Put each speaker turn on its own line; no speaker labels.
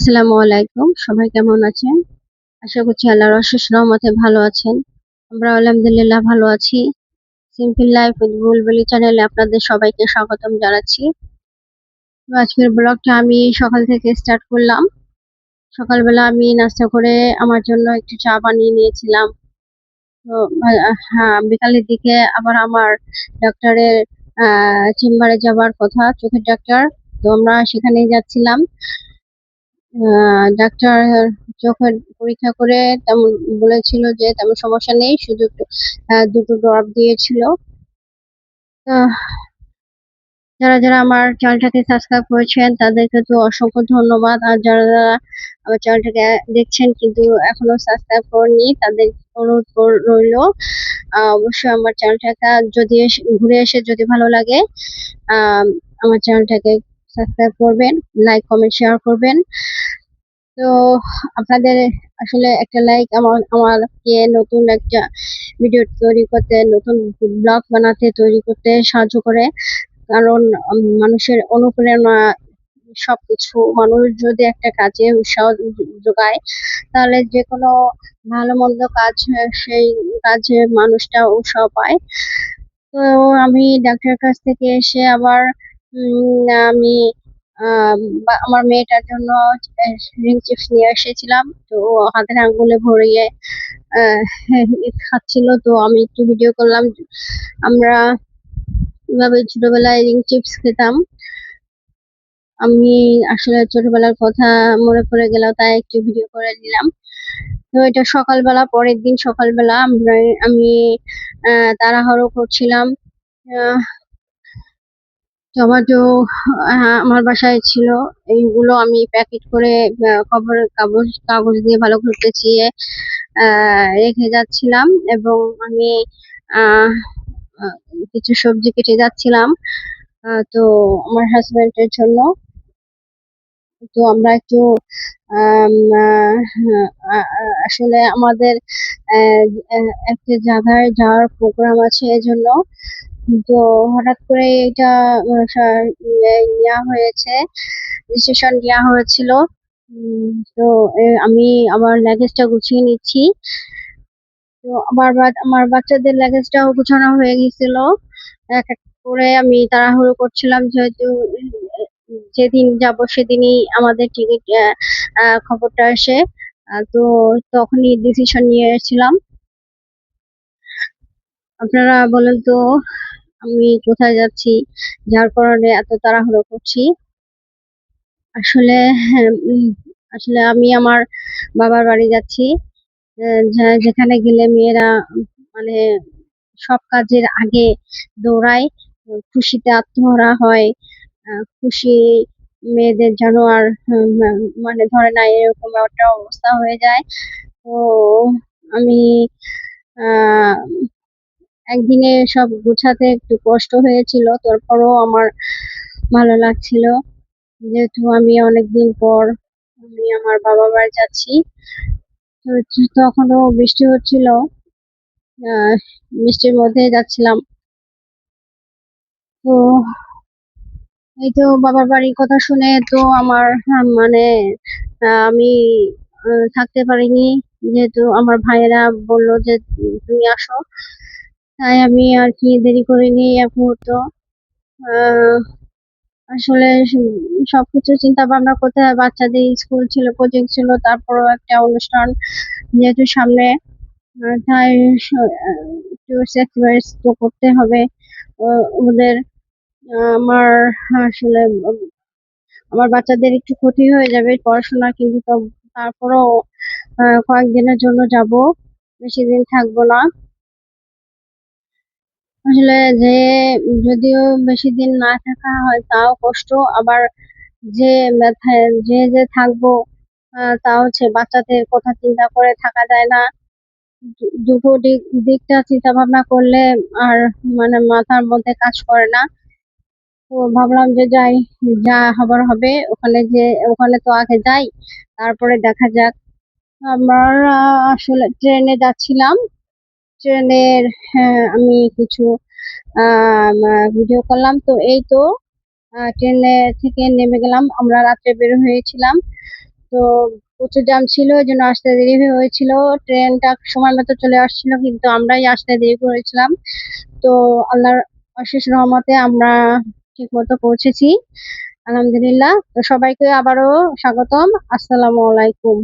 আসসালামু আলাইকুম। সবাই কেমন আছেন? আশা করছি আল্লাহর অশেষ রহমতে ভালো আছেন। আমরা আলহামদুলিল্লাহ ভালো আছি। সিম্পল লাইফ উইথ বুলবুলি চ্যানেলে আপনাদের সবাইকে স্বাগতম জানাচ্ছি। তো আজকের ব্লগটা আমি সকাল থেকে স্টার্ট করলাম। সকালবেলা আমি নাস্তা করে আমার জন্য একটু চা বানিয়ে নিয়েছিলাম। তো হ্যাঁ, বিকালের দিকে আবার আমার ডাক্তারের চেম্বারে যাবার কথা, চোখের ডাক্তার। তো আমরা সেখানেই যাচ্ছিলাম। ডাক্তার চোখের পরীক্ষা করে তেমন বলেছিল যে তেমন সমস্যা নেই, শুধু একটু দুটো ড্রপ দিয়েছিল। আহ, যারা যারা আমার চ্যানেলটাকে সাবস্ক্রাইব করেছেন তাদেরকে তো অসংখ্য ধন্যবাদ, আর যারা যারা আমার চ্যানেলটাকে দেখছেন কিন্তু এখনো সাবস্ক্রাইব করেননি তাদের অনুরোধ রইলো, অবশ্যই আমার চ্যানেলটাকে যদি ঘুরে এসে যদি ভালো লাগে আহ আমার চ্যানেলটাকে সাবস্ক্রাইব করবেন, লাইক কমেন্ট শেয়ার করবেন। তো আপনাদের আসলে একটা লাইক আমাকে নতুন একটা ভিডিও তৈরি করতে, নতুন ব্লগ বানাতে, তৈরি করতে সাহায্য করে। কারণ মানুষের অনুপ্রেরণা সবকিছু। মানুষ যদি একটা কাজে উৎসাহ যোগায় তাহলে যে কোনো ভালো মন্দ কাজ সেই কাজে মানুষটা উৎসাহ পায়। তো আমি ডাক্তারের কাছ থেকে এসে আবার আমি আমার মেয়েটার জন্য রিং চিপস নিয়ে এসেছিলাম। তো ও হাতের আঙ্গুলে ভরিয়ে খাচ্ছিল, তো আমি একটু ভিডিও করলাম। আমরা কিভাবে ছোটবেলায় রিং চিপস খেতাম। আমি আসলে ছোটবেলার কথা মনে পড়ে গেল, তাই একটু ভিডিও করে নিলাম। তো এটা সকালবেলা, পরের দিন সকালবেলা আমি তাড়াহুড়ো করছিলাম। টমেটো আমার বাসায় ছিল, এইগুলো আমি প্যাকেট করে খবরের কাগজ কাগজ দিয়ে ভালো করে পেঁচিয়ে রেখে যাচ্ছিলাম, এবং আমি আহ আহ, কিছু সবজি কেটে যাচ্ছিলাম তো আমার হাজবেন্ডের জন্য। তো আমরা একটু আসলে আমাদের একটা জায়গায় যাওয়ার প্রোগ্রাম আছে, এজন্য। তো হঠাৎ করে এটা নেওয়া হয়েছে, ডিসিশন নেওয়া হয়েছিল। তো আমি আমার লাগেজটা গুছিয়ে নিচ্ছি। তো আমার বাচ্চাদের লাগেজটাও গুছানো হয়ে গেছিল। এক এক করে আমি তাড়াহুড়ো করছিলাম, যেহেতু যেদিন যাব সেদিনই আমাদের টিকিট খবরটা আসে। তো তখনই ডিসিশন নিয়েছিলাম। আপনারা বলেন তো আমি কোথায় যাচ্ছি, যার কারণে এত তাড়াহুড়ো করছি? আসলে আসলে আমি আমার বাবার বাড়ি যাচ্ছি, যেখানে গেলে মেয়েরা মানে সব কাজের আগে দৌড়ায়, খুশিতে আত্মহারা হয়। খুশি মেয়েদের যেন আর মানে ধরে না, এরকম একটা অবস্থা হয়ে যায়। তো আমি আহ একদিনে সব গুছাতে একটু কষ্ট হয়েছিল, তারপরও আমার ভালো লাগছিল, যেহেতু আমি অনেকদিন পর আমি আমার বাবার বাড়ি যাচ্ছি। তো তখনও বৃষ্টি হচ্ছিল, আহ বৃষ্টির মধ্যে যাচ্ছিলাম। তো এই তো বাবার বাড়ির কথা শুনে তো আমার মানে আমি থাকতে পারিনি, যেহেতু আমার ভাইয়েরা বললো যে তুমি আসো, তাই আমি আর কি দেরি করিনি এক মুহূর্ত। আহ, আসলে সবকিছু চিন্তা ভাবনা করতে হয়, বাচ্চাদের স্কুল ছিল, কোচিং ছিল, তারপরও একটা অনুষ্ঠান যেহেতু সামনে, তাই একটু স্যাক্রিফাইস তো করতে হবে ওদের। আমার আসলে আমার বাচ্চাদের একটু ক্ষতি হয়ে যাবে পড়াশোনা, কিন্তু তারপরও কয়েকদিনের জন্য যাব, বেশি দিন থাকবো না। আসলে যে যদিও বেশি দিন না থাকা হয় তাও কষ্ট, আবার যে যে থাকবো তা হচ্ছে বাচ্চাদের কথা চিন্তা করে থাকা যায় না। দুটো দিকটা চিন্তা ভাবনা করলে আর মানে মাথার মধ্যে কাজ করে না। তো ভাবলাম যে যাই, যা হবার হবে, ওখানে তো আগে যাই, তারপরে দেখা যাক। আমার আসলে ট্রেনে যাচ্ছিলাম, ট্রেনের আমি কিছু ভিডিও করলাম। তো এই তো ট্রেনে থেকে নেমে গেলাম, আমরা রাত্রে বের হয়েছিলাম। তো প্রচুর জ্যাম ছিল, এই জন্য আসতে দেরি হয়েছিল। ট্রেনটা সময় মতো চলে আসছিল, কিন্তু আমরাই আসতে দেরি করেছিলাম। তো আল্লাহর অশেষ রহমতে আমরা ঠিক মতো পৌঁছেছি, আলহামদুলিল্লাহ। তো সবাইকে আবারও স্বাগতম। আসসালামু আলাইকুম।